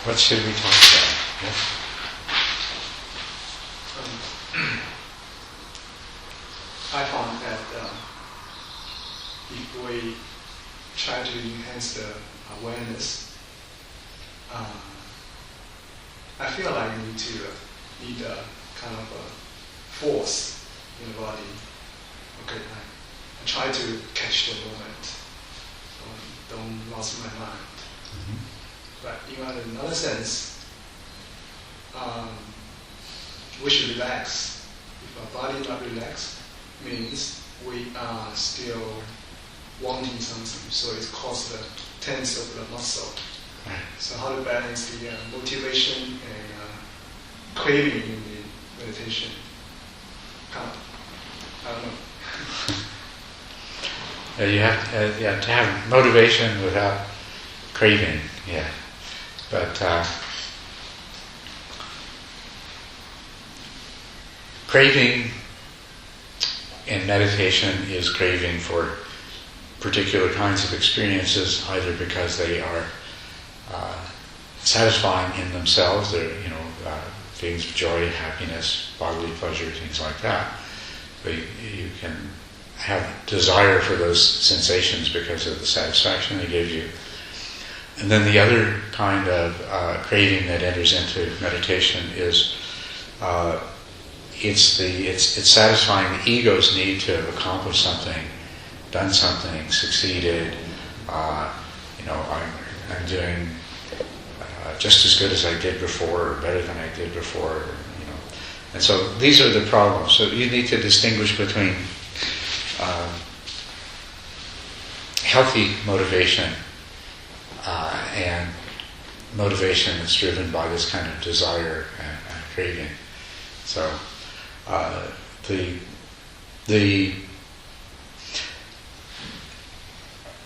What should we talk about? Yes? I found that if we try to enhance the awareness, I feel like we need a kind of a force in the body. Okay, I try to catch the moment, don't lose my mind. Mm-hmm. But in another sense, we should relax. If our body not relaxed, means we are still wanting something, so it causes the tense of the muscle. Right. So how to balance the motivation and craving in the meditation? I don't know. You have to have motivation without craving, yeah. But craving in meditation is craving for particular kinds of experiences, either because they are satisfying in themselves, they're feelings of joy, happiness, bodily pleasure, things like that. But you can have desire for those sensations because of the satisfaction they give you. And then the other kind of craving that enters into meditation is it's satisfying the ego's need to have accomplished something, done something, succeeded. I'm doing just as good as I did before, or better than I did before. And so these are the problems. So you need to distinguish between healthy motivation and motivation that's driven by this kind of desire and craving. So the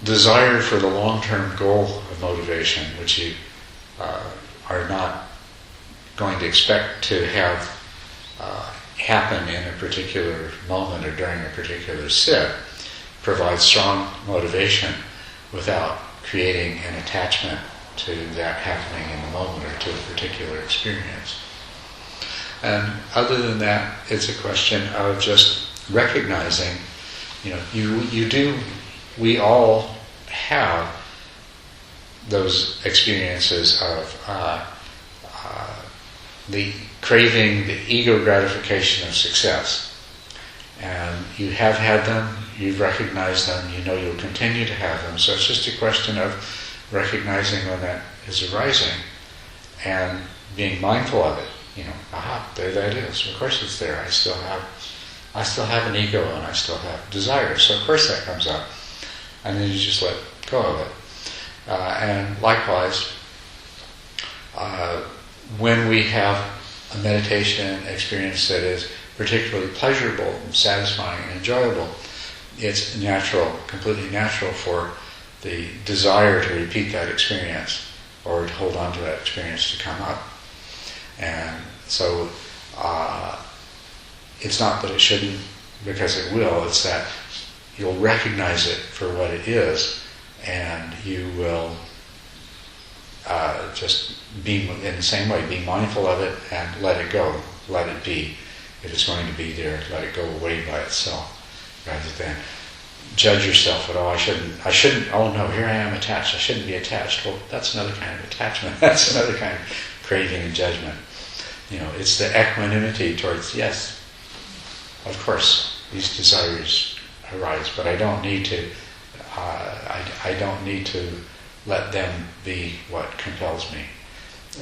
desire for the long-term goal of motivation, which you are not going to expect to have happen in a particular moment or during a particular sit, provides strong motivation without creating an attachment to that happening in the moment or to a particular experience. And other than that, it's a question of just recognizing, we all have those experiences of the craving, the ego gratification of success. And you have had them, you've recognized them, you'll continue to have them. So it's just a question of recognizing when that is arising and being mindful of it. There that is. Of course it's there. I still have an ego and I still have desire. So of course that comes up. And then you just let go of it. And likewise, when we have a meditation experience that is particularly pleasurable, and satisfying, and enjoyable, it's natural, completely natural for the desire to repeat that experience or to hold on to that experience to come up. And so it's not that it shouldn't, because it will, it's that you'll recognize it for what it is, and you will just be, in the same way, be mindful of it and let it go, let it be. If it's going to be there, let it go away by itself, rather than judge yourself at all. I shouldn't, oh no, here I am attached, I shouldn't be attached. Well, that's another kind of attachment, that's another kind of craving and judgment. It's the equanimity towards, yes, of course, these desires arise, but I don't need to let them be what compels me.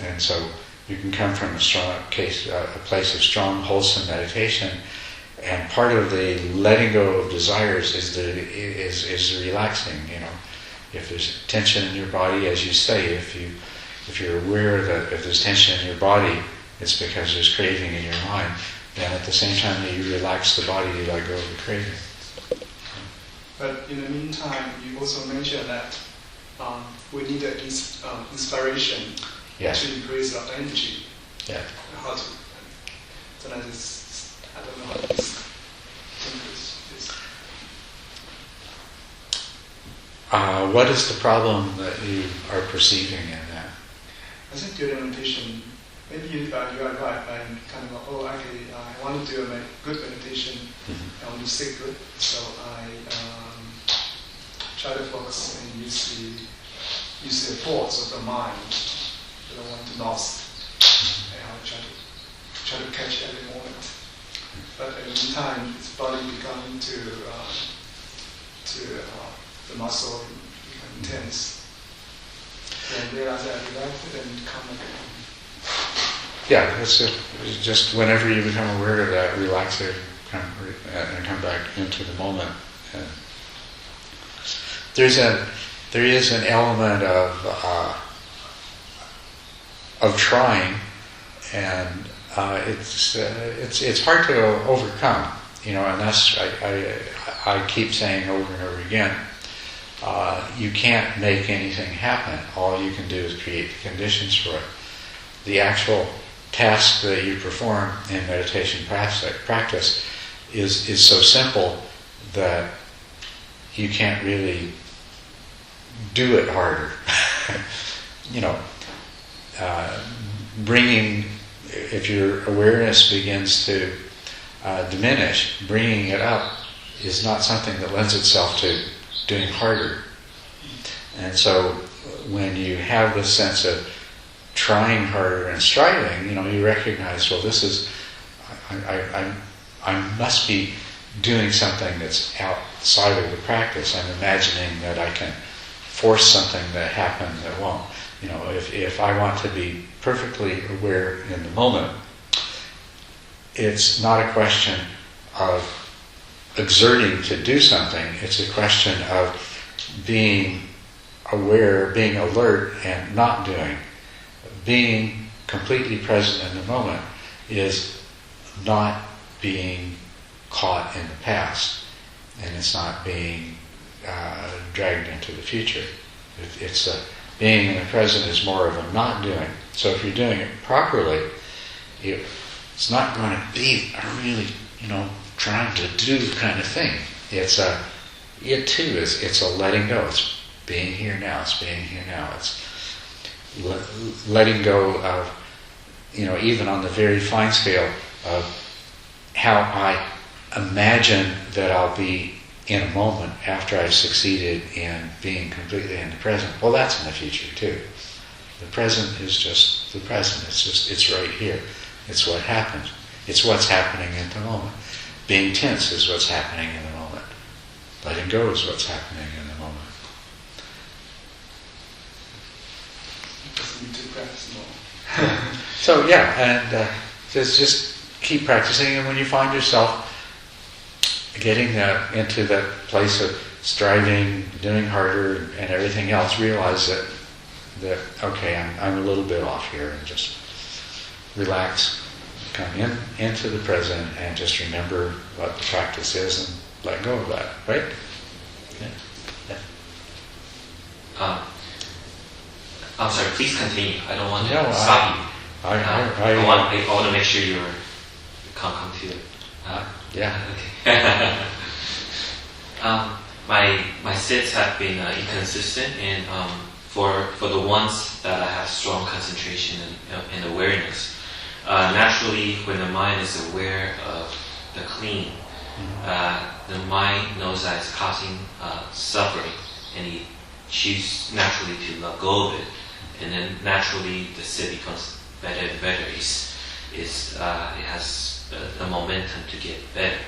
And so you can come from a place of strong, wholesome meditation, and part of the letting go of desires is relaxing. If there's tension in your body, as you say, if you're aware that if there's tension in your body, it's because there's craving in your mind. Then at the same time that you relax the body, you let go of the craving. But in the meantime, you also mentioned that we need an inspiration to increase our energy. Yeah. How to? So that is, I don't know how to think this. What is the problem that you are perceiving in that? I think during meditation, maybe you are right. I'm kind of okay. I want to do a good meditation. I want to stay good, so I try to focus and use the force of the mind. I don't want to lost. And I try to catch every moment. But at the meantime, its body becoming the muscle become tense. Then realize that I relax it and come again. Yeah, that's it. It's just whenever you become aware of that, relax it and come back into the moment. And there is an element of trying, and it's hard to overcome, and that's I keep saying over and over again. You can't make anything happen. All you can do is create the conditions for it. The actual task that you perform in meditation practice is so simple that you can't really do it harder. If your awareness begins to diminish, bringing it up is not something that lends itself to doing harder. And so when you have this sense of trying harder and striving, you recognize, well, this is, I must be doing something that's outside of the practice. I'm imagining that I can force something to happen that won't. If I want to be perfectly aware in the moment, it's not a question of exerting to do something. It's a question of being aware, being alert, and not doing. Being completely present in the moment is not being caught in the past, and it's not being dragged into the future. Being in the present is more of a not doing. So if you're doing it properly, it's not going to be a really, trying to do kind of thing. It's a letting go. It's being here now. It's being here now. It's letting go of, even on the very fine scale of how I imagine that I'll be in a moment after I've succeeded in being completely in the present. Well, that's in the future too. The present is just the present. It's right here. It's what happens. It's what's happening at the moment. Being tense is what's happening in the moment. Letting go is what's happening in the moment. Just need to practice more. So yeah, and just keep practicing, and when you find yourself getting into that place of striving, doing harder, and everything else, realize that okay, I'm a little bit off here, and just relax, come into the present, and just remember what the practice is, and let go of that. Right? Yeah. I'm sorry. Please continue. I don't want to stop you. I want to make sure you come to it. Yeah. Okay. My sits have been inconsistent, and for the ones that I have strong concentration and awareness, naturally when the mind is aware of the clean, the mind knows that it's causing suffering, and he chooses naturally to let go of it, and then naturally the sit becomes better and better. It has the momentum to get better.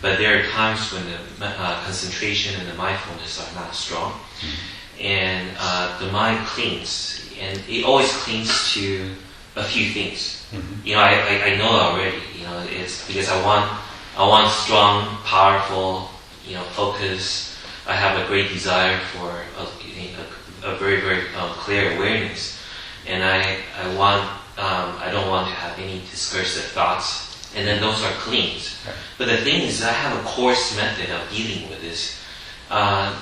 But there are times when the concentration and the mindfulness are not strong, and the mind clings, and it always clings to a few things. I know already. It's because I want strong, powerful, focus. I have a great desire for a very, very clear awareness, and I don't want to have any discursive thoughts. And then those are cleans. But the thing is, I have a coarse method of dealing with this.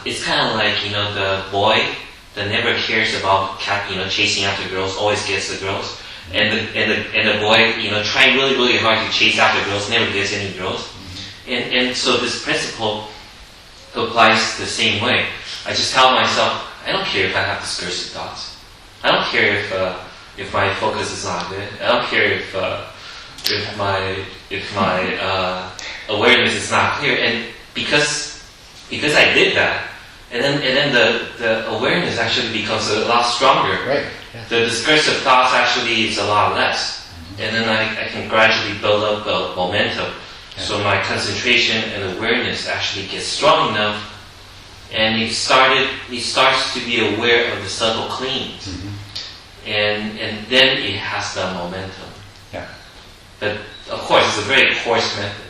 It's kind of like, the boy that never cares about chasing after girls, always gets the girls. And the boy, trying really, really hard to chase after girls, never gets any girls. And so this principle applies the same way. I just tell myself, I don't care if I have discursive thoughts. I don't care if if my focus is not good. I don't care if my awareness is not clear. And because I did that, and then the awareness actually becomes a lot stronger. Right. Yeah. The discursive thoughts actually is a lot less, and then I can gradually build up a momentum. Yeah. So my concentration and awareness actually gets strong enough, and he starts to be aware of the subtle cleans, and then it has the momentum. Yeah. But of course, it's a very coarse method.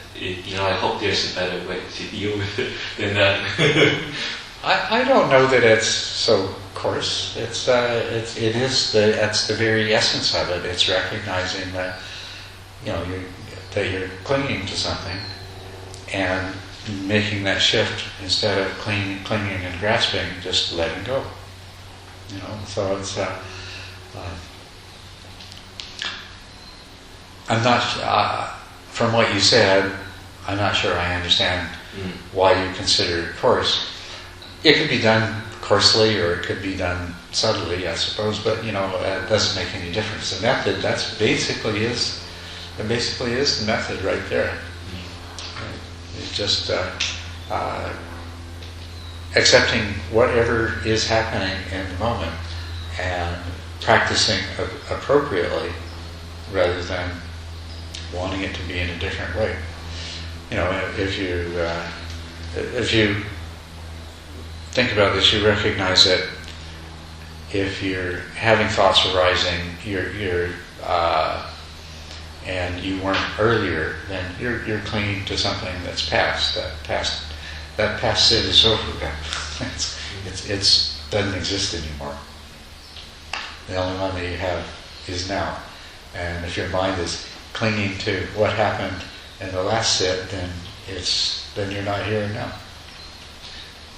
I hope there's a better way to deal with it than that. I don't know that it's so coarse. That's the very essence of it. It's recognizing that that you're clinging to something and making that shift instead of clinging and grasping, just letting go. So it's. I'm not. From what you said, I'm not sure I understand why you consider it coarse. It could be done coarsely, or it could be done subtly, I suppose. But it doesn't make any difference. The method basically is the method right there. It's just accepting whatever is happening in the moment and practicing appropriately, rather than wanting it to be in a different way. If you think about this, you recognize that if you're having thoughts arising, and you weren't earlier, then you're clinging to something that's past. That past state is over. It doesn't exist anymore. The only one that you have is now. And if your mind is clinging to what happened in the last sit, then you're not here now.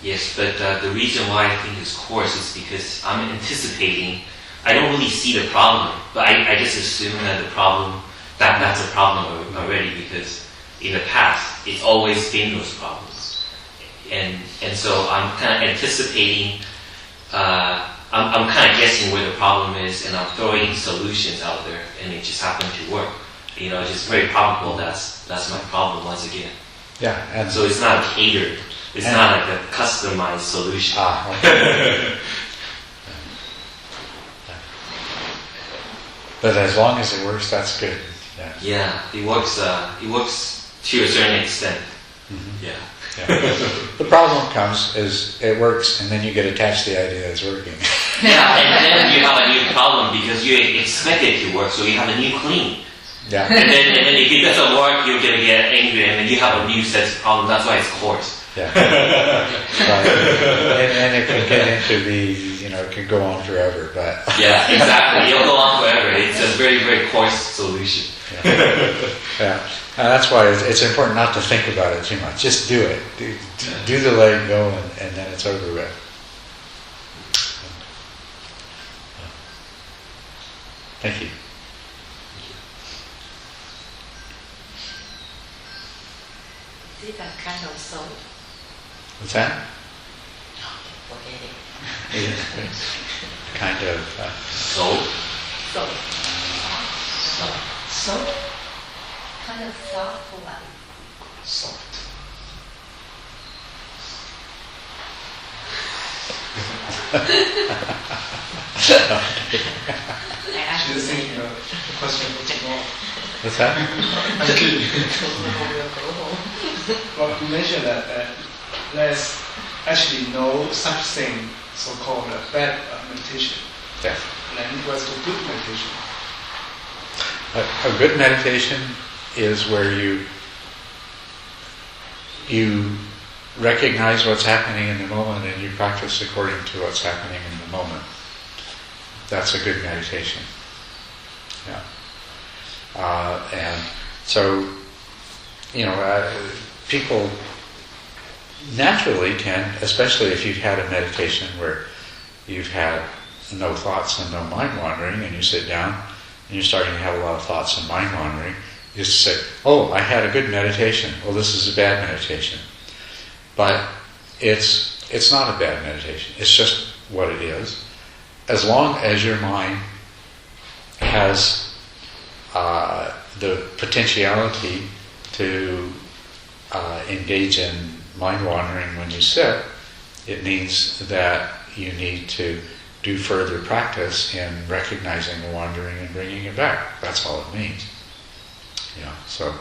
Yes, but the reason why I think it's coarse is because I'm anticipating. I don't really see the problem, but I just assume that that's a problem already, because in the past it's always been those problems, and so I'm kind of anticipating. I'm kind of guessing where the problem is, and I'm throwing solutions out there, and it just happened to work. It's just very probable that's my problem once again. Yeah, and so it's not catered. It's not like a customized solution. Okay. But as long as it works, that's good. Yeah, it works. It works to a certain extent. Mm-hmm. Yeah. The problem comes is it works, and then you get attached to the idea that it's working. Yeah, and then you have a new problem because you expect it to work, so you have a new clean. Yeah. And then if it doesn't work, you're gonna get angry, and then you have a new set of problems. That's why it's coarse. Yeah. Right. And it can get into it can go on forever, but. Yeah, exactly. It'll go on forever. It's a very, very coarse solution. Yeah. And that's why it's important not to think about it too much. Just do it. Do the letting go, and then it's over with. Thank you. Different kind of soul. What's that? No, forget it. Kind of. Soul? Soul. Soul? Kind of soft one. Soft. She's thinking of a question for tomorrow. What's that? I'm kidding. Well, you mentioned that there's actually no such thing, so-called bad meditation. Yeah. And what's the good meditation? A good meditation is where you recognize what's happening in the moment, and you practice according to what's happening in the moment. That's a good meditation. Yeah. And so, people naturally tend, especially if you've had a meditation where you've had no thoughts and no mind wandering, and you sit down and you're starting to have a lot of thoughts and mind wandering, you just say, oh, I had a good meditation. Well, this is a bad meditation. But it's not a bad meditation. It's just what it is. As long as your mind has the potentiality to engage in mind wandering when you sit, it means that you need to do further practice in recognizing the wandering and bringing it back. That's all it means. So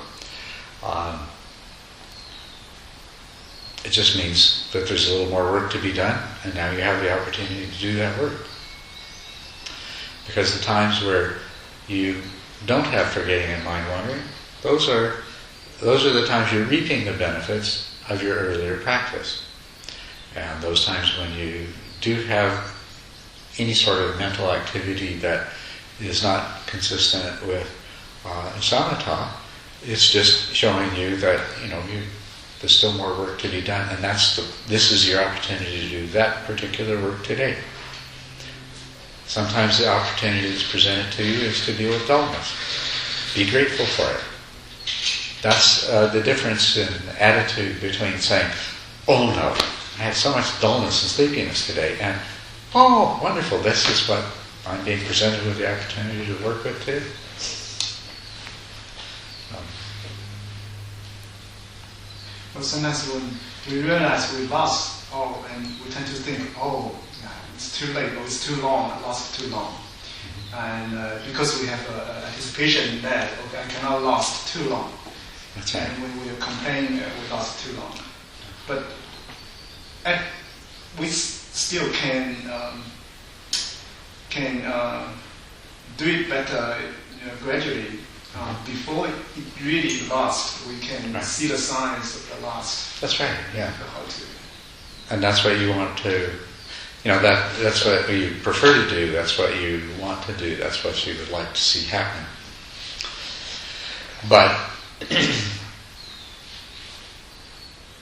it just means that there's a little more work to be done, and now you have the opportunity to do that work. Because the times where you don't have forgetting and mind wandering, those are the times you're reaping the benefits of your earlier practice. And those times when you do have any sort of mental activity that is not consistent with samatha, it's just showing you that there's still more work to be done, and this is your opportunity to do that particular work today. Sometimes the opportunity that's presented to you is to deal with dullness. Be grateful for it. That's the difference in attitude between saying, "Oh no, I had so much dullness and sleepiness today," and "Oh, wonderful, this is what I'm being presented with the opportunity to work with too." Well, sometimes when we realize we lost, and we tend to think, it's too late, or it's too long, I lost too long. And because we have anticipation in that, I cannot lost too long. That's right. And when we complain, we lost too long. But we still can do it better gradually. Before it really lost, we can see the signs of the lost. That's right, yeah. How to. And that's what you want to, that's what you prefer to do, that's what you want to do, that's what you would like to see happen. But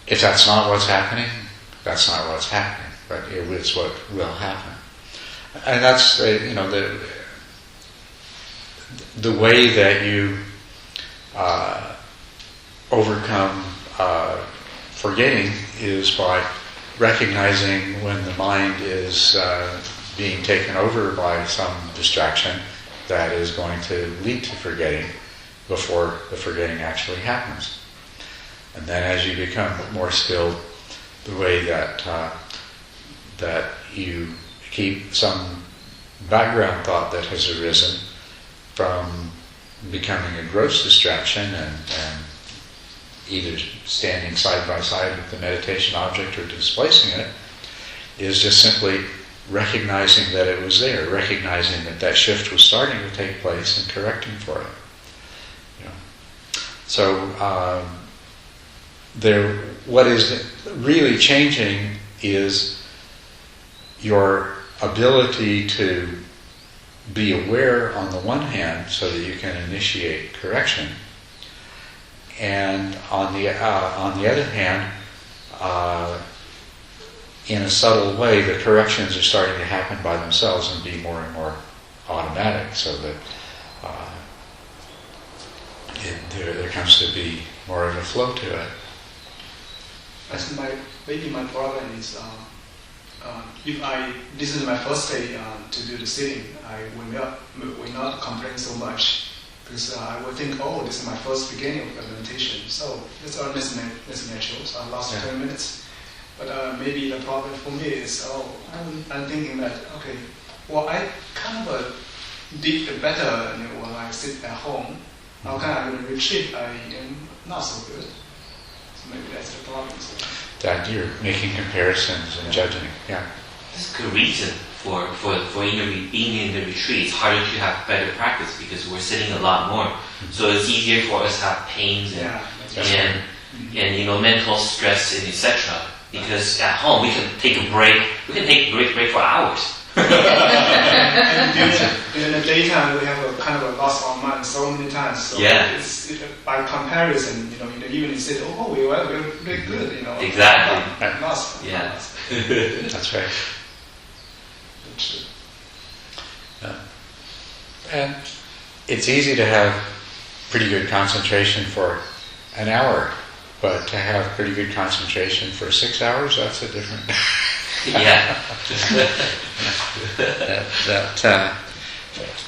if that's not what's happening, that's not what's happening, but it is what will happen. And that's, the way that you overcome forgetting is by recognizing when the mind is being taken over by some distraction that is going to lead to forgetting before the forgetting actually happens. And then as you become more skilled, the way that you keep some background thought that has arisen from becoming a gross distraction and either standing side by side with the meditation object or displacing it, is just simply recognizing that it was there, recognizing that shift was starting to take place and correcting for it. So what is really changing is your ability to be aware on the one hand so that you can initiate correction, and on the other hand, in a subtle way, the corrections are starting to happen by themselves and be more and more automatic, so that there comes to be more of a flow to it. I think maybe my problem is this is my first day to do the sitting, I will not complain so much, because I will think, this is my first beginning of the meditation, so that's natural, so I lost 10 minutes. But maybe the problem for me is, I'm thinking that, I kind of did better when I sit at home. How can I retreat? I am not so good. So maybe that's the problem. So. That you're making comparisons and judging. Yeah. That's a good reason for being in the retreat. It's harder to have better practice because we're sitting a lot more. So it's easier for us to have pains and mental stress and etc. Because at home we can take a break. We can take a break for hours. And in the daytime we have a kind of a loss of mind so many times. So it's, by comparison, in the evening you say, we're really good, Exactly. Lost. Yeah. That's right. And it's easy to have pretty good concentration for an hour, but to have pretty good concentration for 6 hours, that's a different... Yeah.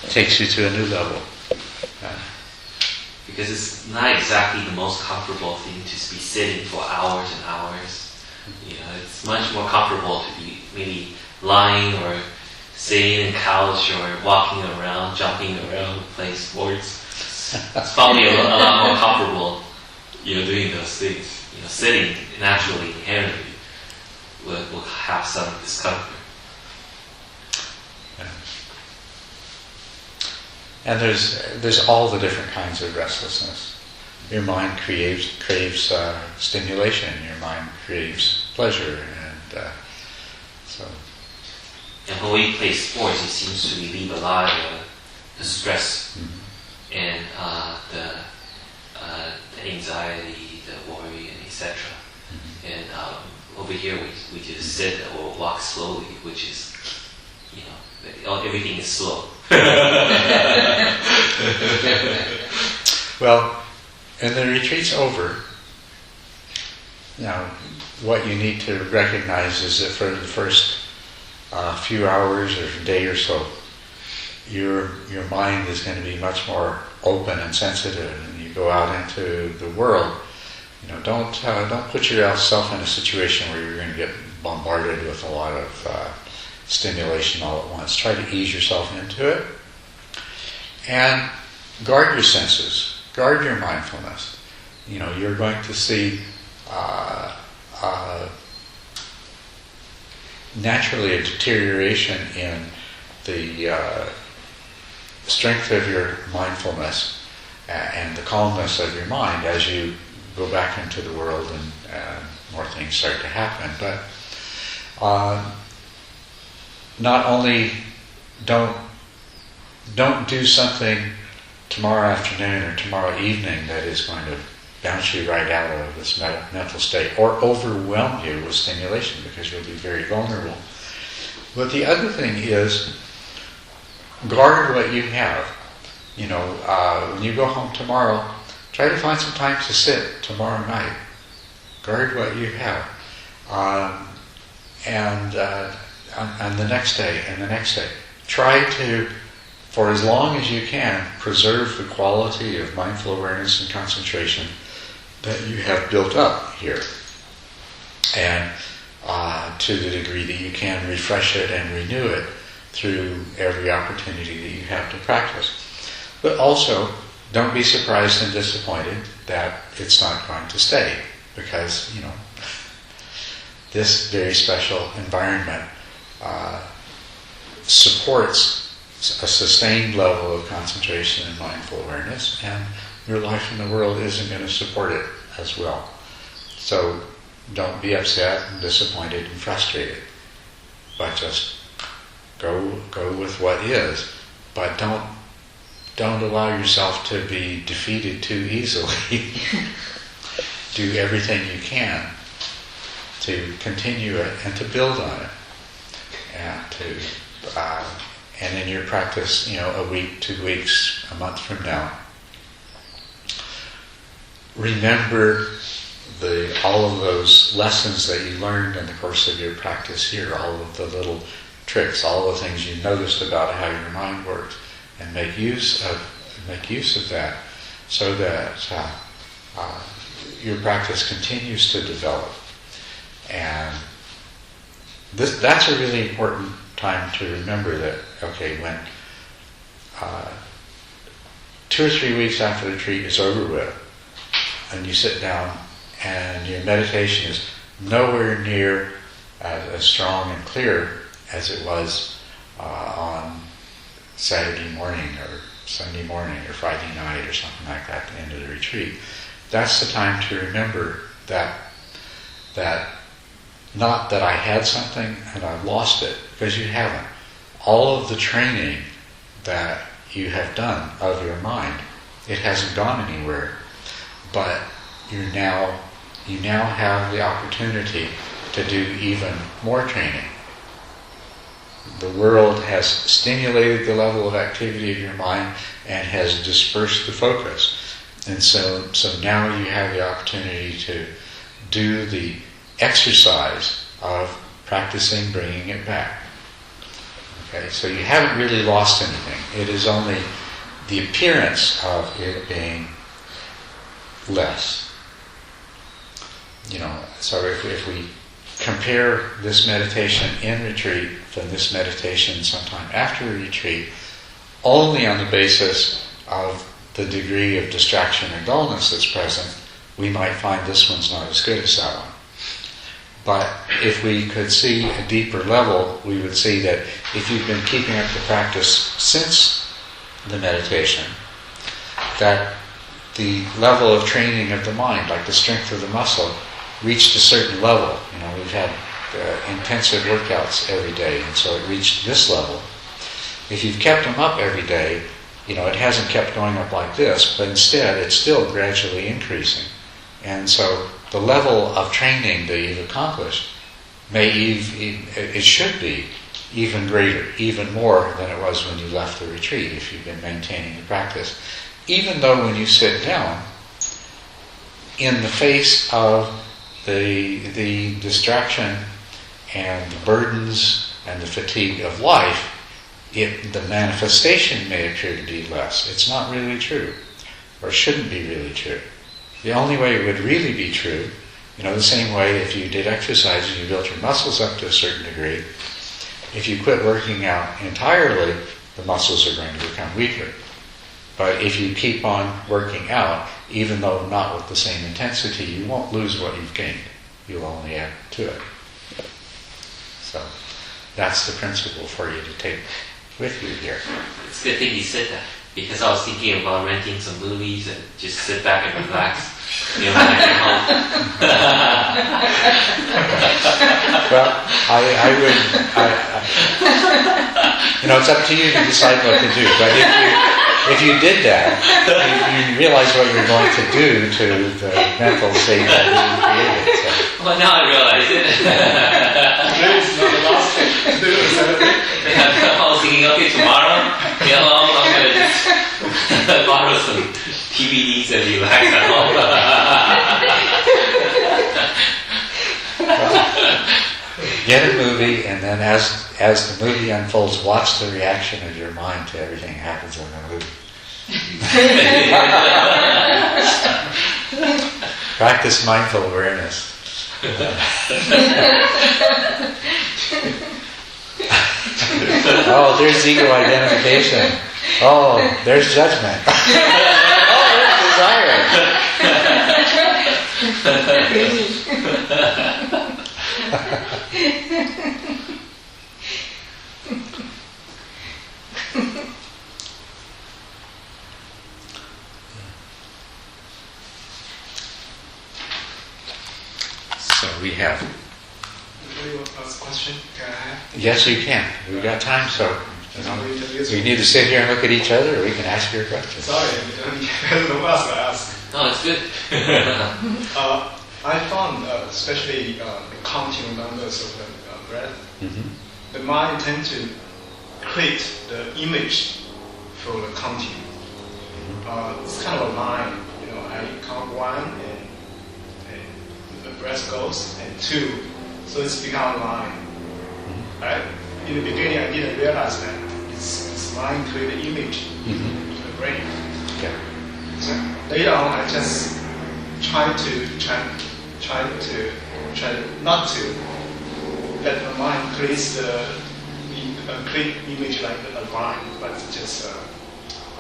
takes you to a new level. Because it's not exactly the most comfortable thing to be sitting for hours and hours. It's much more comfortable to be maybe lying or sitting in a couch or walking around, jumping around, playing sports. It's probably a lot more comfortable, doing those things. Sitting naturally, inherently, will have some discomfort. And there's all the different kinds of restlessness. Your mind craves stimulation. Your mind craves pleasure, and so. And when we play sports, it seems to relieve a lot of the stress and the anxiety, the worry, and etc. And over here, we just sit or walk slowly, which is, everything is slow. Well, and the retreat's over. Now, what you need to recognize is that for the first few hours or day or so, your mind is going to be much more open and sensitive, and you go out into the world. Don't put yourself in a situation where you're going to get bombarded with a lot of stimulation all at once. Try to ease yourself into it, and guard your senses, guard your mindfulness. You're going to see naturally a deterioration in the strength of your mindfulness and the calmness of your mind as you go back into the world and more things start to happen. But not only don't do something tomorrow afternoon or tomorrow evening that is going to bounce you right out of this mental state or overwhelm you with stimulation, because you'll be very vulnerable. But the other thing is, guard what you have. When you go home tomorrow, try to find some time to sit tomorrow night. Guard what you have. And the next day, and the next day. Try to, for as long as you can, preserve the quality of mindful awareness and concentration that you have built up here. And to the degree that you can, refresh it and renew it through every opportunity that you have to practice. But also, don't be surprised and disappointed that it's not going to stay, because, this very special environment supports a sustained level of concentration and mindful awareness, and your life in the world isn't going to support it as well. So don't be upset and disappointed and frustrated, but just go with what is. But don't allow yourself to be defeated too easily. Do everything you can to continue it and to build on it, and in your practice, a week, 2 weeks, a month from now, remember all of those lessons that you learned in the course of your practice here, all of the little tricks, all the things you noticed about how your mind works, and make use of that, so that your practice continues to develop. And that's a really important time to remember that, when 2 or 3 weeks after the retreat is over with, and you sit down and your meditation is nowhere near as strong and clear as it was on Saturday morning or Sunday morning or Friday night or something like that at the end of the retreat, that's the time to remember that not that I had something and I lost it, because you haven't. All of the training that you have done of your mind, it hasn't gone anywhere, but you now have the opportunity to do even more training. The world has stimulated the level of activity of your mind and has dispersed the focus. And so now you have the opportunity to do the exercise of practicing bringing it back. Okay, so you haven't really lost anything. It is only the appearance of it being less. So if we compare this meditation in retreat from this meditation sometime after a retreat, only on the basis of the degree of distraction or dullness that's present, we might find this one's not as good as that one. But if we could see a deeper level, we would see that if you've been keeping up the practice since the meditation, that the level of training of the mind, like the strength of the muscle, reached a certain level. We've had intensive workouts every day, and so it reached this level. If you've kept them up every day, it hasn't kept going up like this, but instead it's still gradually increasing. And so the level of training that you've accomplished it should be even greater, even more than it was when you left the retreat, if you've been maintaining the practice. Even though when you sit down, in the face of the distraction and the burdens and the fatigue of life, the manifestation may appear to be less. It's not really true, or shouldn't be really true. The only way it would really be true, the same way if you did exercise and you built your muscles up to a certain degree, if you quit working out entirely, the muscles are going to become weaker. But if you keep on working out, even though not with the same intensity, you won't lose what you've gained. You'll only add to it. So that's the principle for you to take with you here. It's a good thing you said that, because I was thinking about renting some movies and just sit back and relax. When I get home. Well, I would. It's up to you to decide what to do. But if you did that, you realize what you're going to do to the mental state that you created. So. Well, now I realize it. I was thinking, okay, tomorrow, I'm going to just borrow some DVDs and relax at home. Get a movie, and then as the movie unfolds, watch the reaction of your mind to everything that happens in the movie. Practice mindful awareness. Oh, there's ego identification. Oh, there's judgment. Oh, there's desire. So we have. Ask a question? Can I have? Yes, you can. We've got time, so we need to sit here and look at each other, or we can ask your questions. Sorry, I don't know what else to ask. No, it's good. I found, especially the counting numbers of the breath, the mind tends to create the image for the counting. It's kind of a line. I count one, and the breath goes, and two, so it's become a line. In the beginning, I didn't realize that it's mind create the image in the brain. Yeah. So later on, I just try not to let the mind create a clear image like a line, but just I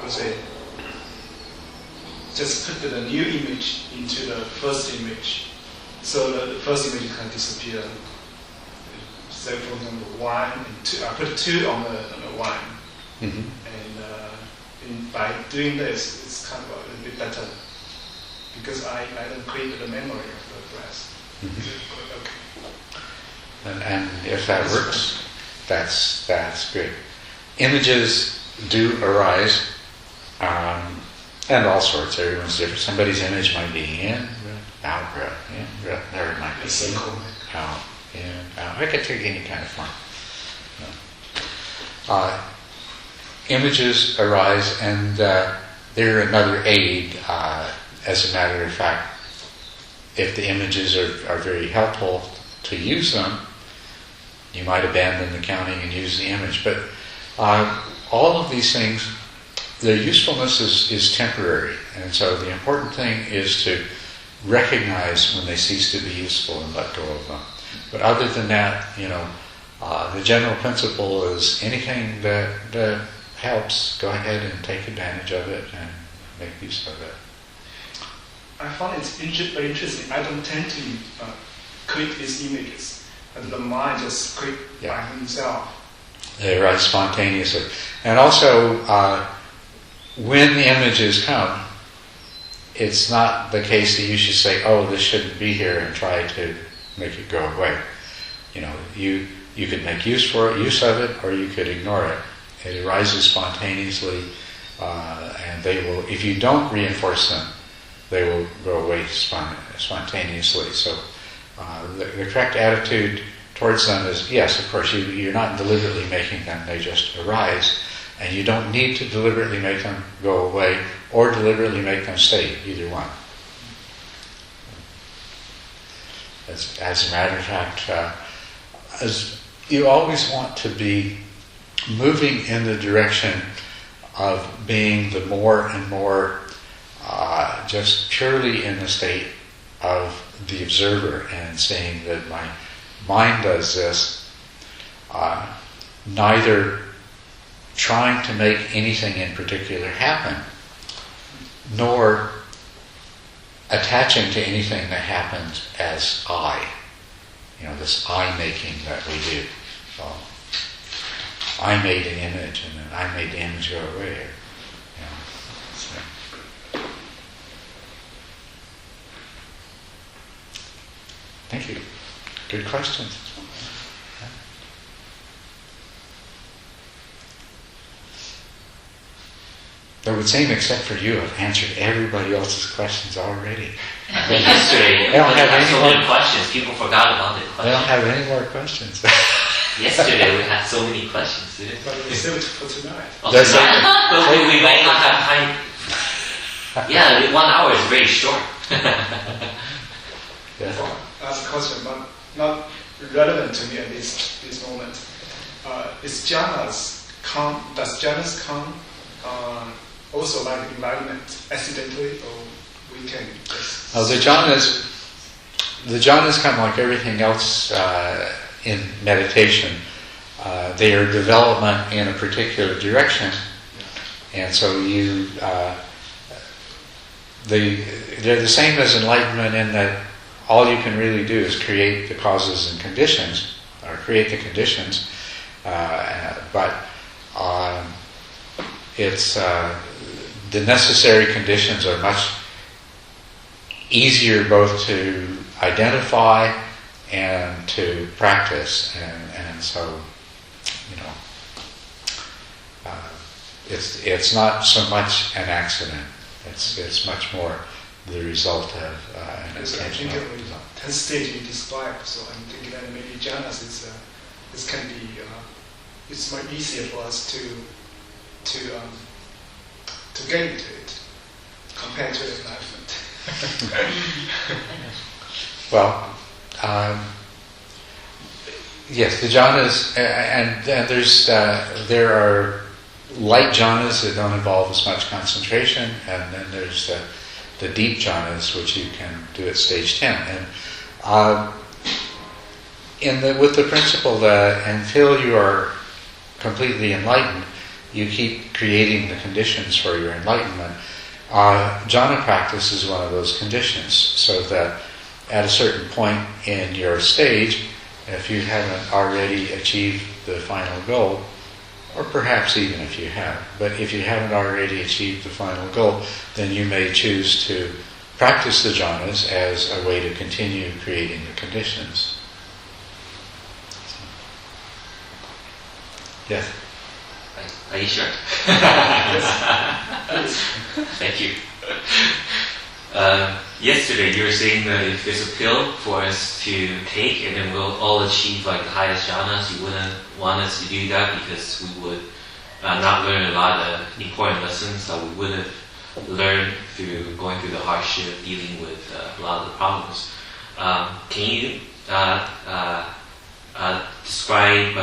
would say just put the new image into the first image, so the first image can disappear. So for example, 1 and 2, I put 2 on the 1, and by doing this, it's kind of a little bit better because I don't create the memory of the breath. Okay. And if that works, that's good. Images do arise, and all sorts. Everyone's different. Somebody's image might be in breath, out breath, in breath. There it might be in, out, in, out. It could take any kind of form. Images arise, and they're another aid. As a matter of fact, if the images are very helpful to use them, you might abandon the counting and use the image. But all of these things, their usefulness is temporary, and so the important thing is to recognize when they cease to be useful and let go of them. But other than that, the general principle is anything that helps, go ahead and take advantage of it and make use of it. I find it very interesting. I don't tend to click these images, and the mind just click by himself. They arise spontaneously. And also, when the images come, it's not the case that you should say, oh, this shouldn't be here, and try to make it go away. You could make use of it, or you could ignore it. It arises spontaneously, and they will, if you don't reinforce them, they will go away spontaneously. So the correct attitude towards them is, yes, of course, you're not deliberately making them, they just arise. And you don't need to deliberately make them go away or deliberately make them stay, either one. As a matter of fact, as you always want to be moving in the direction of being the more and more just purely in the state of the observer and saying that my mind does this, neither trying to make anything in particular happen, nor attaching to anything that happens as I. This I-making that we do. So, I made an image, and then I made the image go away. So. Thank you. Good questions. It would seem, except for you, I've answered everybody else's questions already. Yesterday, they don't have any so more many questions. People forgot about the questions. They don't have any more questions. Yesterday we had so many questions, didn't we? But we saved it for tonight. Oh, tonight? But we might not have time. Yeah, 1 hour is very short. Yeah. That's a question, but not relevant to me at this moment. Does jhanas come also like enlightenment accidentally, or we can just... Oh, the jhanas come like everything else in meditation. They are development in a particular direction, and so they're the same as enlightenment in that all you can really do is create the causes and conditions, or create the conditions, but it's the necessary conditions are much easier both to identify and to practice, and so it's not so much an accident. It's much more the result of an intentional result. 10 stage you described, so I'm thinking that maybe jhanas it's much easier for us to get into it compared to enlightenment. Well, yes, the jhanas, and there are light jhanas that don't involve as much concentration, and then there's the deep jhanas, which you can do at stage 10. And with the principle that until you are completely enlightened, you keep creating the conditions for your enlightenment. Jhana practice is one of those conditions, so that at a certain point in your stage, if you haven't already achieved the final goal, or perhaps even if you have, but if you haven't already achieved the final goal, then you may choose to practice the jhanas as a way to continue creating the conditions. Yes? Are you sure? Thank you. Yesterday you were saying that if there's a pill for us to take and then we'll all achieve like the highest jhanas, you wouldn't want us to do that because we would not learn a lot of important lessons that we would have learned through going through the hardship, dealing with a lot of the problems. Can you describe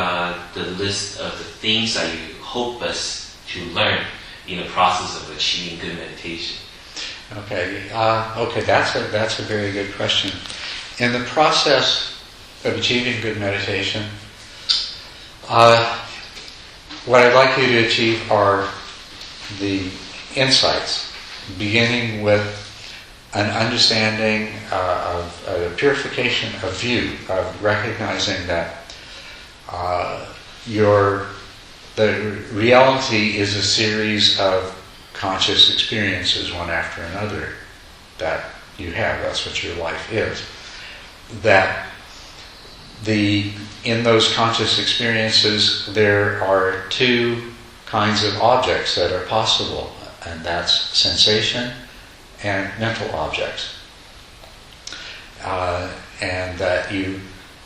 the list of the things that you hope us to learn in the process of achieving good meditation? Okay, that's a very good question. In the process of achieving good meditation, what I'd like you to achieve are the insights, beginning with an understanding of a purification of view, of recognizing that the reality is a series of conscious experiences, one after another, that you have. That's what your life is. That in those conscious experiences, there are two kinds of objects that are possible, and that's sensation and mental objects. And that you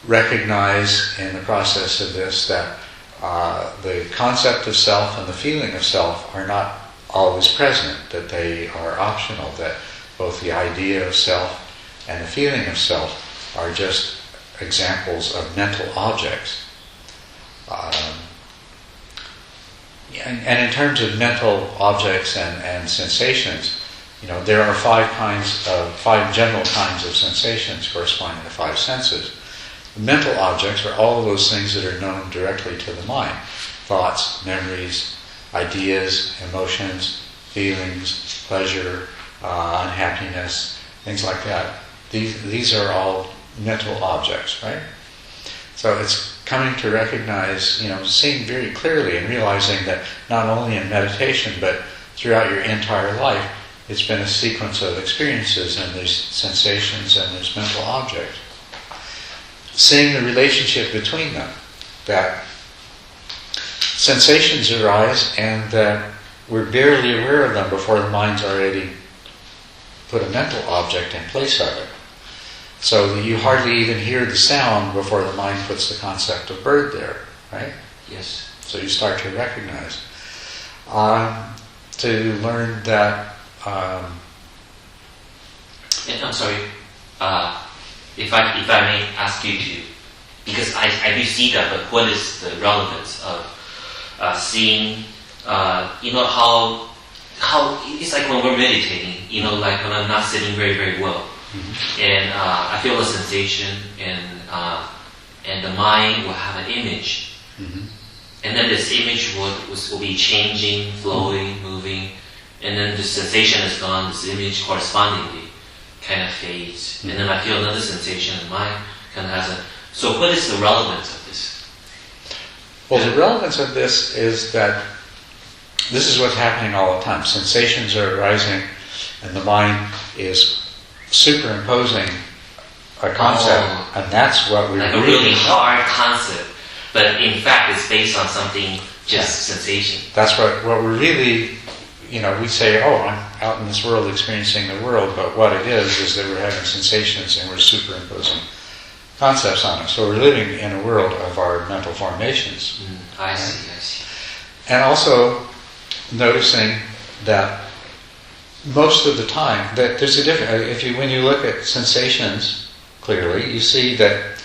recognize in the process of this that the concept of self and the feeling of self are not always present, that they are optional, that both the idea of self and the feeling of self are just examples of mental objects. And in terms of mental objects and sensations, there are five general kinds of sensations corresponding to five senses. Mental objects are all of those things that are known directly to the mind. Thoughts, memories, ideas, emotions, feelings, pleasure, unhappiness, things like that. These are all mental objects, right? So it's coming to recognize, seeing very clearly and realizing that not only in meditation, but throughout your entire life, it's been a sequence of experiences, and there's sensations and there's mental objects. Seeing the relationship between them, that sensations arise and that we're barely aware of them before the mind's already put a mental object in place of it. So that you hardly even hear the sound before the mind puts the concept of bird there, right? Yes. So you start to recognize. To learn that... And I'm sorry, if I may ask you to, because I do see that, but what is the relevance of seeing, how it's like when we're meditating, like when I'm not sitting very, very well, and I feel a sensation, and the mind will have an image, and then this image will be changing, flowing, moving, and then the sensation is gone, this image correspondingly kind of fades, and then I feel another sensation, and mine kind of has a... So what is the relevance of this? Well, the relevance of this is that this is what's happening all the time. Sensations are arising, and the mind is superimposing a concept, and that's what we're like a really hard concept, but in fact it's based on something just sensation. That's what we're really, we say, I'm out in this world experiencing the world, but what it is that we're having sensations and we're superimposing concepts on it. So we're living in a world of our mental formations. I see. And also noticing that most of the time that there's a difference. When you look at sensations clearly, you see that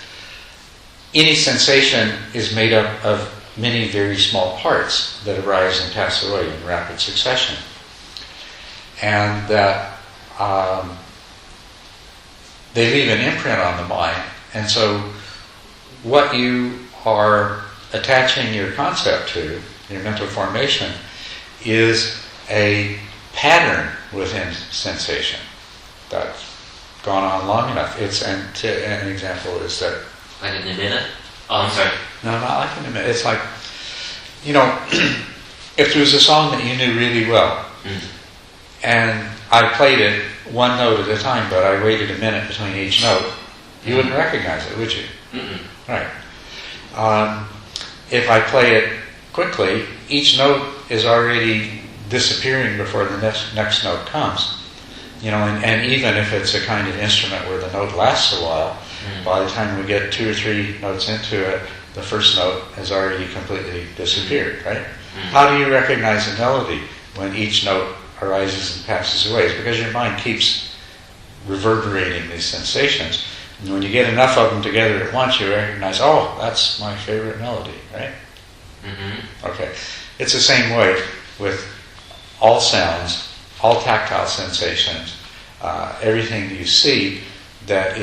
any sensation is made up of many very small parts that arise and pass away in rapid succession. And that they leave an imprint on the mind. And so what you are attaching your concept to, your mental formation, is a pattern within sensation that's gone on long enough. An example is that... Like in a minute? Oh, I'm sorry. No, not like in a minute. It's like, if there was a song that you knew really well, and I played it one note at a time, but I waited a minute between each note, you wouldn't recognize it, would you? Right. If I play it quickly, each note is already disappearing before the next note comes. And even if it's a kind of instrument where the note lasts a while, by the time we get 2 or 3 notes into it, the first note has already completely disappeared, right? How do you recognize a melody when each note arises and passes away? It's because your mind keeps reverberating these sensations. And when you get enough of them together at once, you recognize, that's my favorite melody, right? Okay. It's the same way with all sounds, all tactile sensations, everything you see, that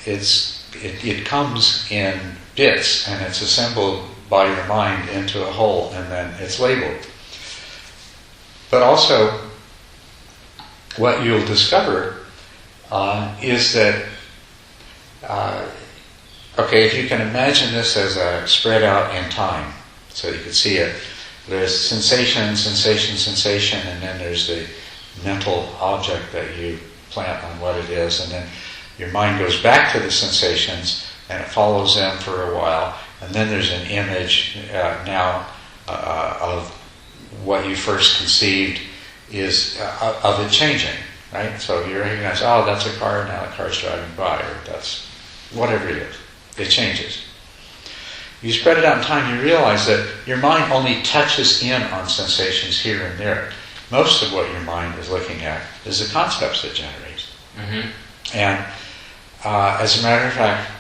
it comes in bits and it's assembled by your mind into a whole, and then it's labeled. But also, what you'll discover is that, if you can imagine this as spread out in time, so you can see it, there's sensation, sensation, sensation, and then there's the mental object that you plant on what it is, and then your mind goes back to the sensations and it follows them for a while, and then there's an image now of what you first conceived is of it changing, right? So you recognize, oh, that's a car, now the car's driving by, or that's whatever it is. It changes. You spread it out in time, you realize that your mind only touches in on sensations here and there. Most of what your mind is looking at is the concepts it generates. Mm-hmm. And as a matter of fact,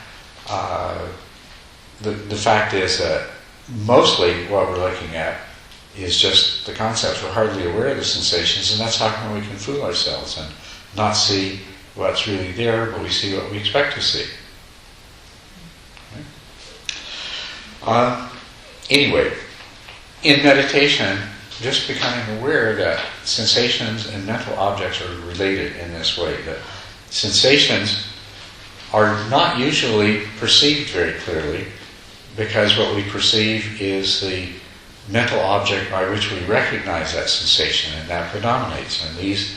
the fact is that mostly what we're looking at is just the concepts. We're hardly aware of the sensations, and that's how come we can fool ourselves and not see what's really there, but we see what we expect to see. Anyway, in meditation, just becoming aware that sensations and mental objects are related in this way, that sensations are not usually perceived very clearly, because what we perceive is the mental object by which we recognize that sensation, and that predominates. And these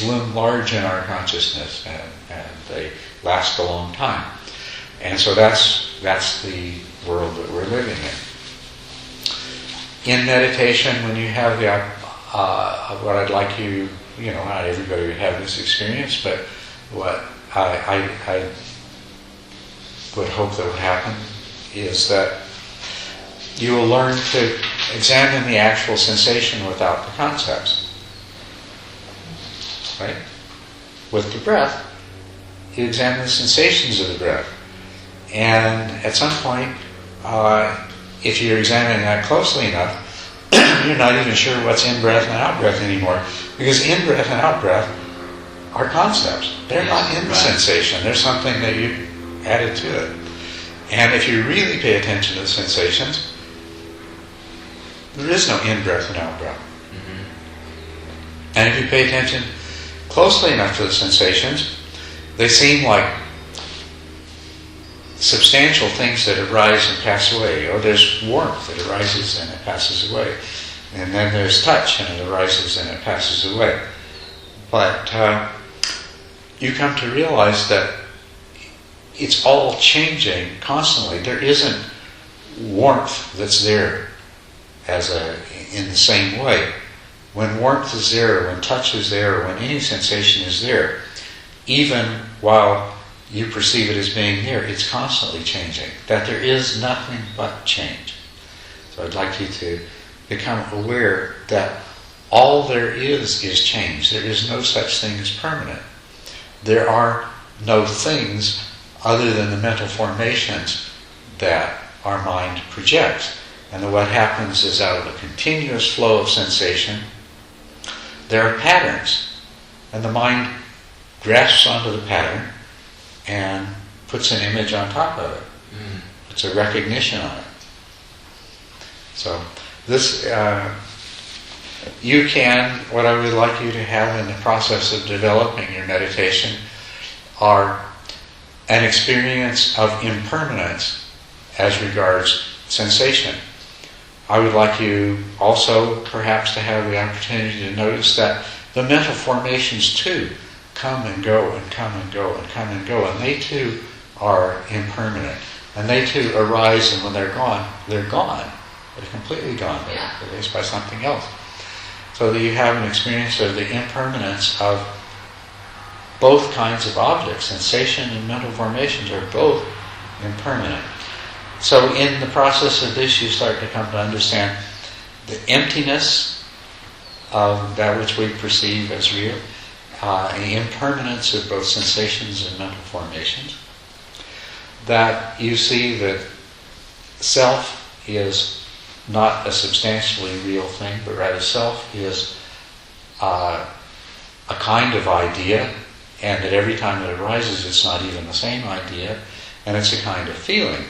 loom large in our consciousness, and they last a long time. And so that's the world that we're living in. In meditation, when you have the what I'd like you, not everybody would have this experience, but what I would hope that would happen is that you will learn to examine the actual sensation without the concepts. Right? With the breath, you examine the sensations of the breath. And at some point, if you're examining that closely enough, you're not even sure what's in-breath and out-breath anymore. Because in-breath and out-breath are concepts. They're not in the sensation. They're something that you added to it. And if you really pay attention to the sensations, there is no in-breath and out-breath. Mm-hmm. And if you pay attention closely enough to the sensations, they seem like substantial things that arise and pass away. Oh, there's warmth that arises and it passes away. And then there's touch and it arises and it passes away. But you come to realize that it's all changing constantly. There isn't warmth that's there in the same way. When warmth is there, when touch is there, when any sensation is there, even while you perceive it as being there, it's constantly changing. That there is nothing but change. So I'd like you to become aware that all there is change. There is no such thing as permanent. There are no things other than the mental formations that our mind projects. And then what happens is, out of a continuous flow of sensation, there are patterns. And the mind grasps onto the pattern and puts an image on top of it. Puts a recognition on it. So this, what I would like you to have in the process of developing your meditation are an experience of impermanence as regards sensation. I would like you also perhaps to have the opportunity to notice that the mental formations too come and go and come and go and come and go, and they too are impermanent. And they too arise, and when they're gone, they're gone. They're completely gone. They're replaced by something else. So that you have an experience of the impermanence of both kinds of objects. Sensation and mental formations are both impermanent. So in the process of this, you start to come to understand the emptiness of that which we perceive as real, the impermanence of both sensations and mental formations. That you see that self is not a substantially real thing, but rather self is a kind of idea, and that every time it arises it's not even the same idea, and it's a kind of feeling.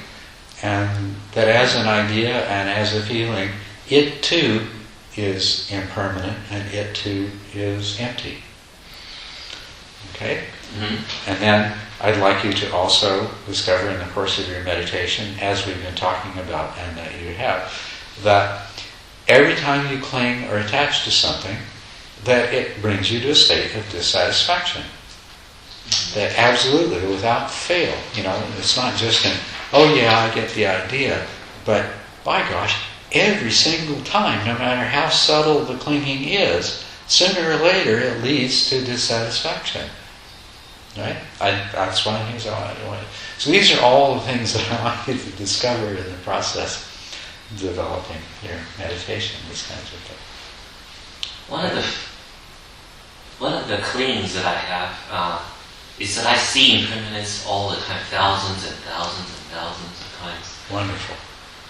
And that as an idea and as a feeling, it too is impermanent and it too is empty. Okay? Mm-hmm. And then I'd like you to also discover in the course of your meditation, as we've been talking about and that you have, that every time you cling or attach to something, that it brings you to a state of dissatisfaction. That absolutely, without fail, it's not just an, oh yeah, I get the idea, but by gosh, every single time, no matter how subtle the clinging is, sooner or later it leads to dissatisfaction. Right? That's one of the things I want. So these are all the things that I want you to discover in the process of developing your meditation, these kinds of things. One of the claims that I have is that I see impermanence all the time, thousands and thousands and thousands of times. Wonderful.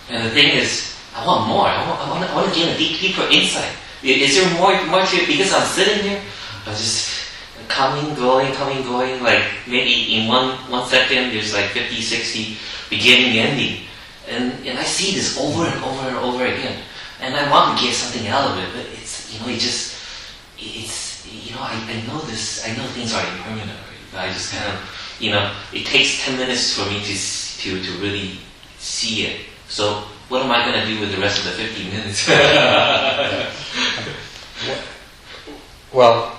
And the thing is, I want more. I want to gain a deeper insight. Is there more to it? Because I'm sitting there, I'm just coming, going, like maybe in one second there's like 50, 60 beginning, ending. And I see this over and over and over again. And I want to get something out of it, but it's, I know this, I know things are impermanent already, but I just kind of, it takes 10 minutes for me to really see it. So what am I going to do with the rest of the 15 minutes? Well,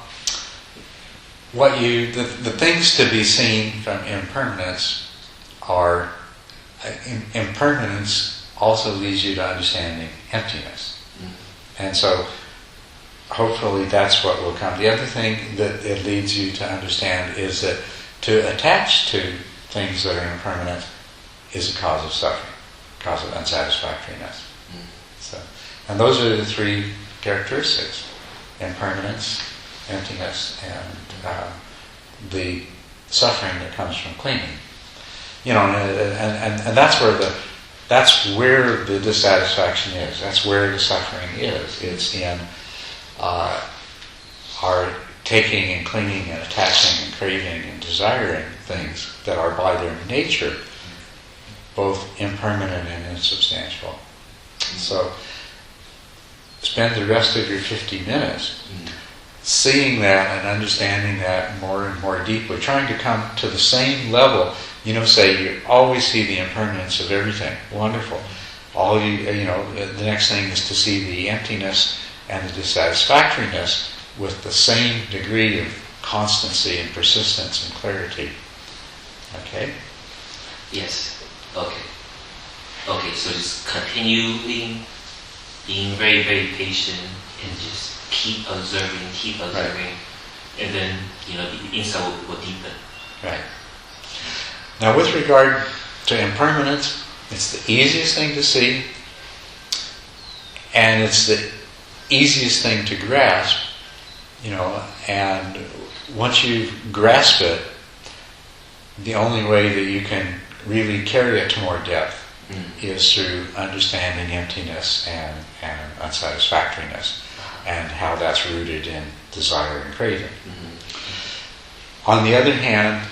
the things to be seen from impermanence are, impermanence also leads you to understanding emptiness. And so hopefully that's what will come. The other thing that it leads you to understand is that to attach to things that are impermanent is a cause of suffering, cause of unsatisfactoriness. So, and those are the three characteristics: impermanence, emptiness, and the suffering that comes from clinging. And that's where the dissatisfaction is. That's where the suffering is. It's in our taking and clinging and attaching and craving and desiring things that are by their nature both impermanent and insubstantial. So spend the rest of your 50 minutes seeing that and understanding that more and more deeply, trying to come to the same level. Say you always see the impermanence of everything. Wonderful. The next thing is to see the emptiness and the dissatisfactoriness with the same degree of constancy and persistence and clarity. Okay? Yes. Okay. So just continuing being very, very patient and just keep observing, Right. And then, the insight will deepen. Right. Now with regard to impermanence, it's the easiest thing to see, and it's the easiest thing to grasp, and once you grasp it, the only way that you can really carry it to more depth is through understanding emptiness and unsatisfactoriness, and how that's rooted in desire and craving. On the other hand,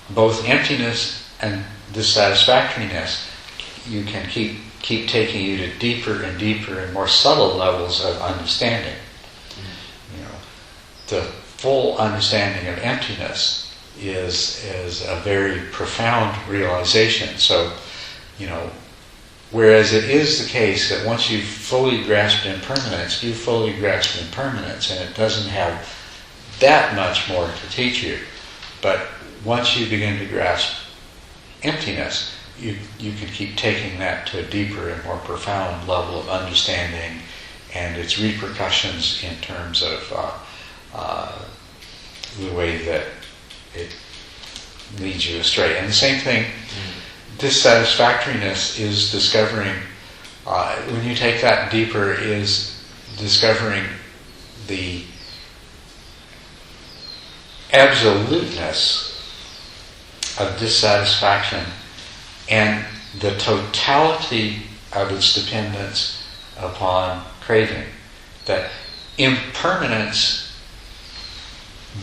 both emptiness and dissatisfactoriness you can keep taking you to deeper and deeper and more subtle levels of understanding. The full understanding of emptiness is a very profound realization. So, whereas it is the case that once you've fully grasped impermanence, you've fully grasped impermanence, and it doesn't have that much more to teach you. But once you begin to grasp emptiness, you can keep taking that to a deeper and more profound level of understanding and its repercussions in terms of the way that it leads you astray. And the same thing, dissatisfactoriness is discovering, when you take that deeper, is discovering the absoluteness of dissatisfaction and the totality of its dependence upon craving. That impermanence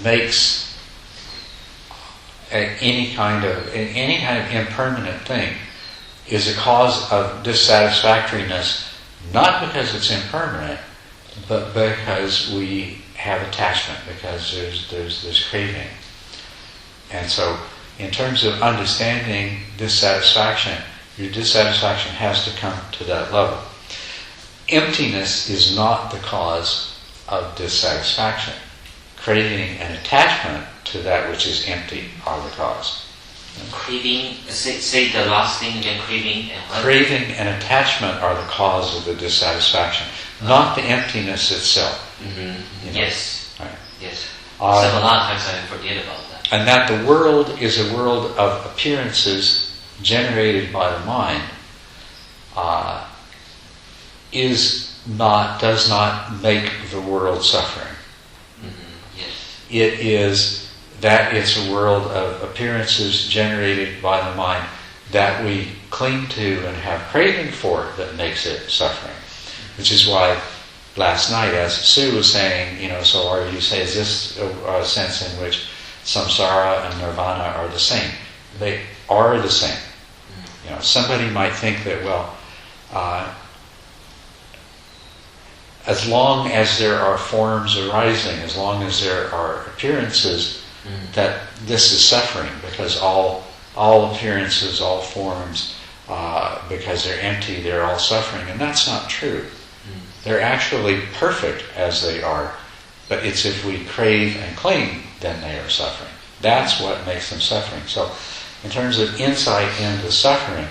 makes any kind of impermanent thing is a cause of dissatisfactoriness, not because it's impermanent, but because we have attachment, because there's craving. And so, in terms of understanding dissatisfaction, your dissatisfaction has to come to that level. Emptiness is not the cause of dissatisfaction. Craving and attachment to that which is empty are the cause. Craving, say the last thing again, craving and what? Craving and attachment are the cause of the dissatisfaction, not the emptiness itself. Mm-hmm. You know? Yes. Right. Yes. So a lot of times I forget about that. And that the world is a world of appearances generated by the mind does not make the world suffering. Mm-hmm. Yes. It is that it's a world of appearances generated by the mind that we cling to and have craving for that makes it suffering. Which is why last night, as Sue was saying, so are you say, is this a sense in which samsara and nirvana are the same? They are the same. Somebody might think that, as long as there are forms arising, as long as there are appearances, that this is suffering, because all appearances, all forms, because they're empty, they're all suffering. And that's not true. They're actually perfect as they are, but it's if we crave and cling, then they are suffering. That's what makes them suffering. So, in terms of insight into suffering,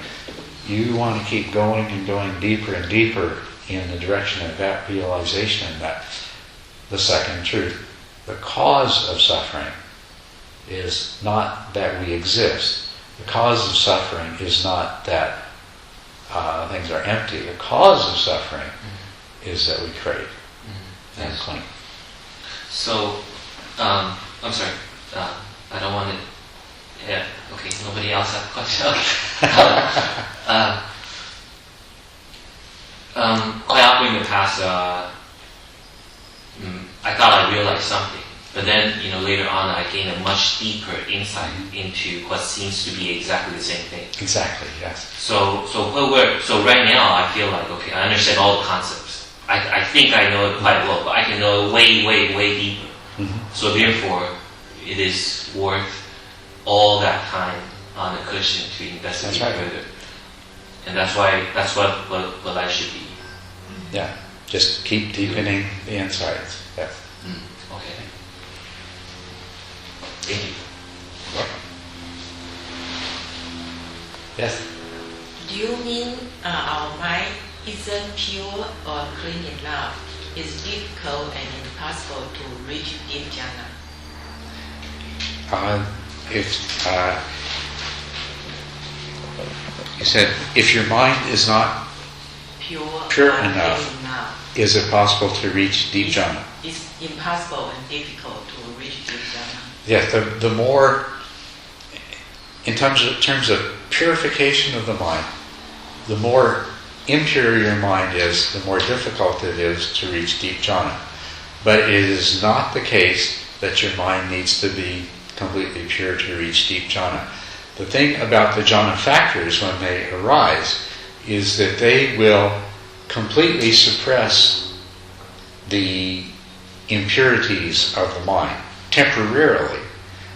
you want to keep going and going deeper and deeper in the direction of that realization that the second truth, the cause of suffering, is not that we exist. The cause of suffering is not that things are empty. The cause of suffering is that we crave and cling. So, I'm sorry, I don't want to. Yeah, okay, nobody else has a question. Quite often in the past, I thought I realized something, but then, later on I gained a much deeper insight into what seems to be exactly the same thing. Exactly, yes. So right now I feel like, okay, I understand all the concepts. I think I know it quite well, but I can know it way, way, way deeper. Mm-hmm. So therefore, it is worth all that time on the cushion to investigate further. And that's what I should be. Yeah, just keep deepening the insights. Yes. Okay. Thank you. Welcome. Yes. Do you mean our mind isn't pure or clean enough? It's difficult and impossible to reach deep jhana. You said, if your mind is not pure enough, is it possible to reach deep jhana? It's impossible and difficult to reach deep jhana. Yes, the more, in terms of purification of the mind, the more impure your mind is, the more difficult it is to reach deep jhana. But it is not the case that your mind needs to be completely pure to reach deep jhana. The thing about the jhana factors when they arise is that they will completely suppress the impurities of the mind temporarily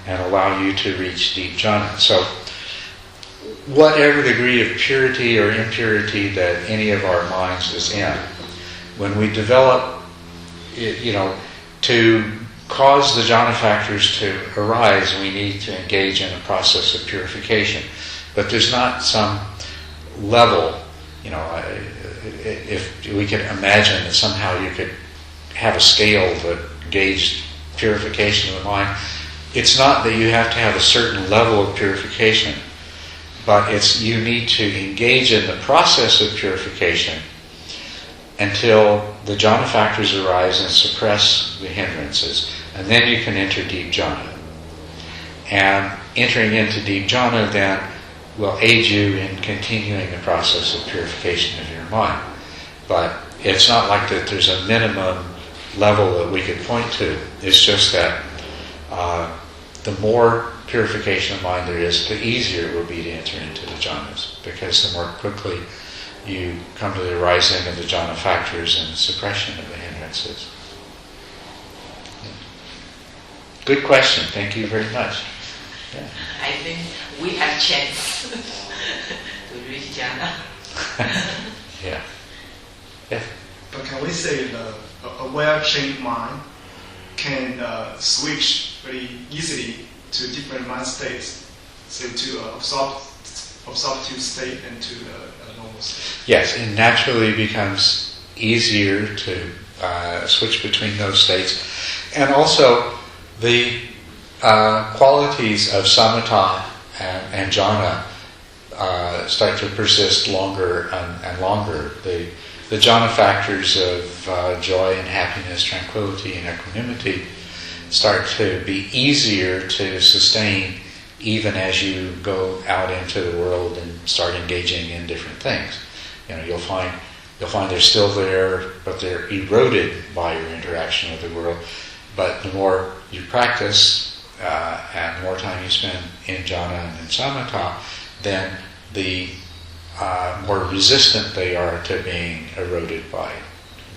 and allow you to reach deep jhana. So whatever degree of purity or impurity that any of our minds is in, when we develop, to cause the jhana factors to arise, we need to engage in a process of purification. But there's not some level, if we could imagine that somehow you could have a scale that gauged purification of the mind. It's not that you have to have a certain level of purification, but it's you need to engage in the process of purification until the jhana factors arise and suppress the hindrances. And then you can enter deep jhana. And entering into deep jhana then will aid you in continuing the process of purification of your mind. But it's not like that there's a minimum level that we could point to. It's just that the more purification of mind there is, the easier it will be to enter into the jhanas, because the more quickly you come to the arising of the jhana factors and the suppression of the hindrances. Good question. Thank you very much. Yeah. I think we have chance to reach jhana. Yeah. Yeah. But can we say the aware-trained mind can switch very easily to different mind states, say to absorptive state and to the normal state? Yes, it naturally becomes easier to switch between those states. And also, the qualities of samatha and jhana start to persist longer and longer. The jhana factors of joy and happiness, tranquility and equanimity start to be easier to sustain even as you go out into the world and start engaging in different things. You'll find they're still there, but they're eroded by your interaction with the world. But the more you practice and the more time you spend in jhana and in samatha, then the more resistant they are to being eroded by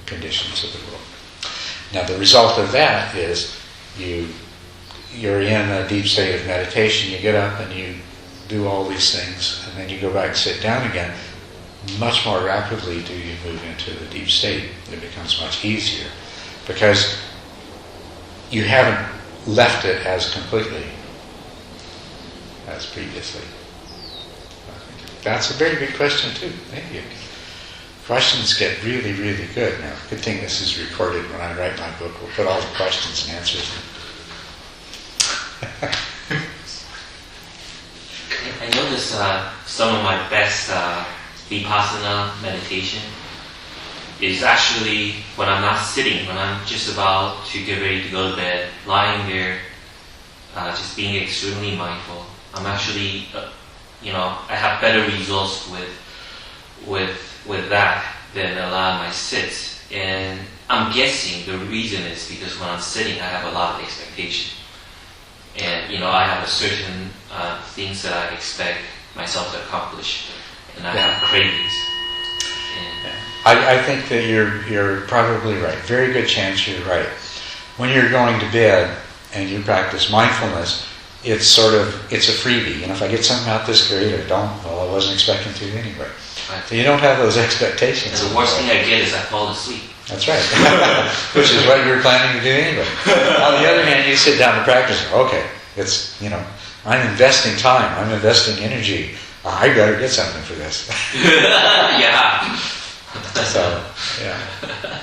conditions of the world. Now the result of that is you're in a deep state of meditation, you get up and you do all these things, and then you go back and sit down again. Much more rapidly do you move into the deep state. It becomes much easier because you haven't left it as completely as previously. That's a very good question too. Thank you. Questions get really, really good now. Good thing this is recorded. When I write my book, we'll put all the questions and answers in. I notice some of my best vipassana meditation is actually when I'm not sitting, when I'm just about to get ready to go to bed, lying there, just being extremely mindful. I'm actually, I have better results with that than a lot of my sits. And I'm guessing the reason is because when I'm sitting, I have a lot of expectation. And, I have a certain things that I expect myself to accomplish. And I have cravings. I think that you're probably right. Very good chance you're right. When you're going to bed and you practice mindfulness, it's a freebie. If I get something out this great or don't, well, I wasn't expecting to anyway. Right. So you don't have those expectations. And the worst thing I get is I fall asleep. That's right. Which is what you're planning to do anyway. On the other hand, you sit down to practice. Okay, it's, I'm investing time. I'm investing energy. I better get something for this. Yeah.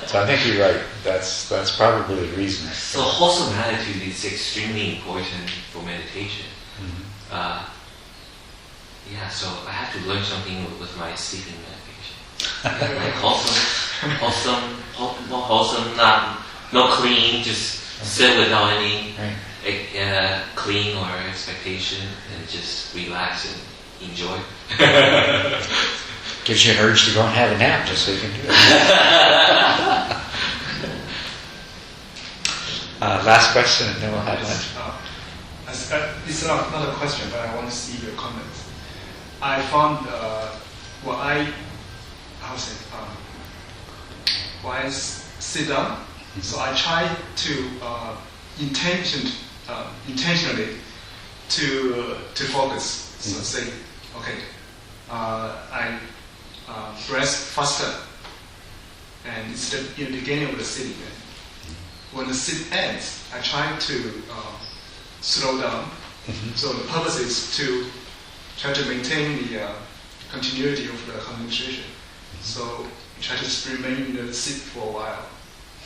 So I think you're right. That's probably the reason. So wholesome attitude is extremely important for meditation. Mm-hmm. So I have to learn something with my sleeping meditation. Like wholesome, not clean, just sit without any clean or expectation and just relax and enjoy. Gives you an urge to go and have a nap just so you can do it. Last question and then we'll have lunch. It's not a question, but I want to see your comments. I found when I sit down, so I try to intentionally to focus. So say, okay, I breath faster, and it's in the beginning of the sitting. When the sit ends, I try to slow down. Mm-hmm. So the purpose is to try to maintain the continuity of the concentration. So try to just remain in the sit for a while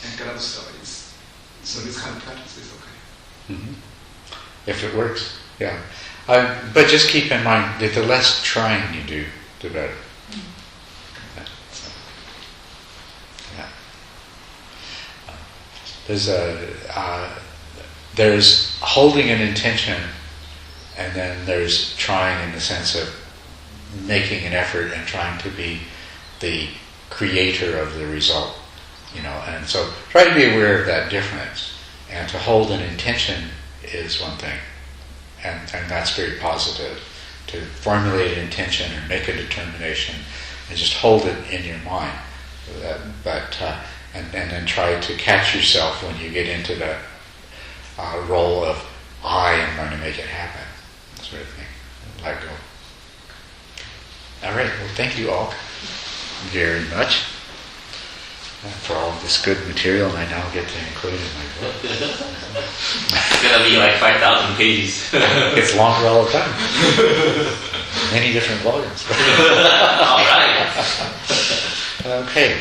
and get out of stories. So this kind of practice is okay. Mm-hmm. If it works, yeah. But just keep in mind that the less trying you do, the better. There's holding an intention, and then there's trying in the sense of making an effort and trying to be the creator of the result, and so try to be aware of that difference, and to hold an intention is one thing, and that's very positive, to formulate an intention or make a determination and just hold it in your mind, and then try to catch yourself when you get into that role of I am going to make it happen, sort of thing. Let go. All right. Well, thank you all very much for all of this good material, and I now get to include it in my book. It's gonna be like 5,000 pages. It's longer all the time. Many different volumes. All right. Okay.